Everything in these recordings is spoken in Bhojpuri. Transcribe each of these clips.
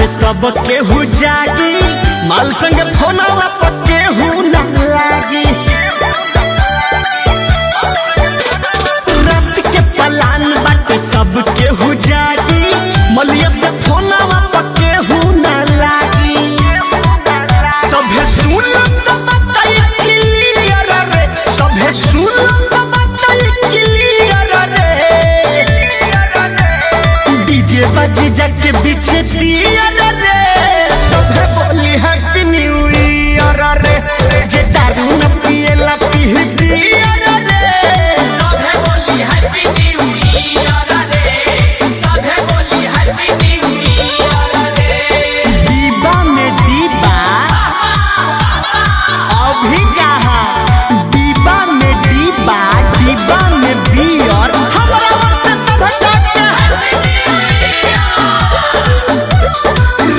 सब केहू जागी, माल संग फोनवा पर केहू न लागी। रात के पलान बाटे सब केहू जागी, मलिया से फोनवा पर केहू न लागी। सभे सुन बताई क्लियर रे, सभे सुन बताई क्लियर रे। डीजे बजी जाके बीच दिया रे, सभे बोली हैप्पी न्यू ईयर रे। जे दारू न पिएला पी बियर रे, सभे बोली हैप्पी न्यू ईयर रे, सभे बोली हैप्पी न्यू ईयर रे। डिब्बा में डिब्बा अभी कहा, डिब्बा में डिब्बा, डिब्बा में बियर, हमरा ओर से सबका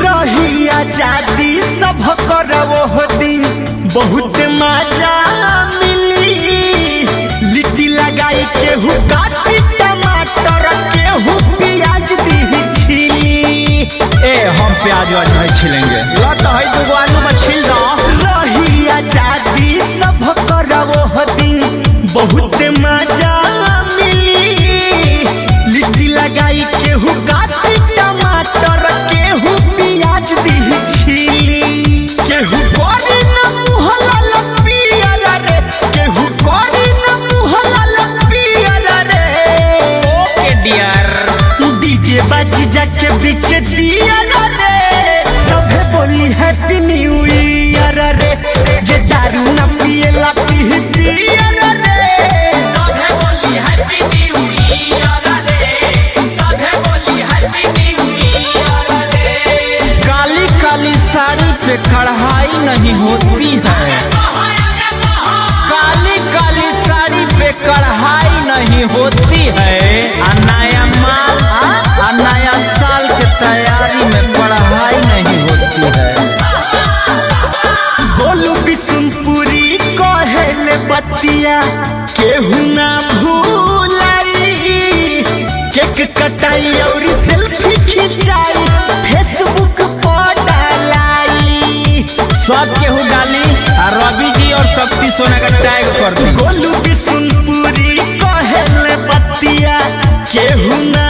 रही आजादी सब करवो हो दिन, बहुत मजा मिली। लिट्टी लगाई केहू काटी टमाटर, केहू प्याज दी छिली। ए हम प्याज वाज नहीं छिलेंगे, लता है दुगो आलू में छिल दो। रही आजादी सब करवो हो दिन, बहुत मजा मिली। लिट्टी लगाई केहू काटी टमाटर, केहू प्याज दी छिली। केहू करी न मुँह लाल पियर रे, केहू करी न मुँह लाल पियर रे। ओके डियर। डीजे बाजी जाके बीच दिया रे, सभे बोली हैप्पी न्यू ईयर रे। जे दारू न पिएला पी बियर रे, सभे बोली हैप्पी न्यू ईयर रे, सभे बोली हैप्पी न्यू ईयर रे। काली काली साड़ी पे कढ़ाई नहीं होती है, काली काली साड़ी पे कढ़ाई नहीं होती है। आ नया माल आ नया साल के तैयारी में पढ़ाई नहीं होती है। गोलू बिशुनपुरी कहेले बतिया केहू ना भूलाई। केक कटाई और सेल्फी खिंचाई, फेसबुक पर डालाई। सब केहू डाली आ रवि जी और शक्ति सोना का टैग कर दी। गोलू बिशुनपुरी कहेले बतिया केहू ना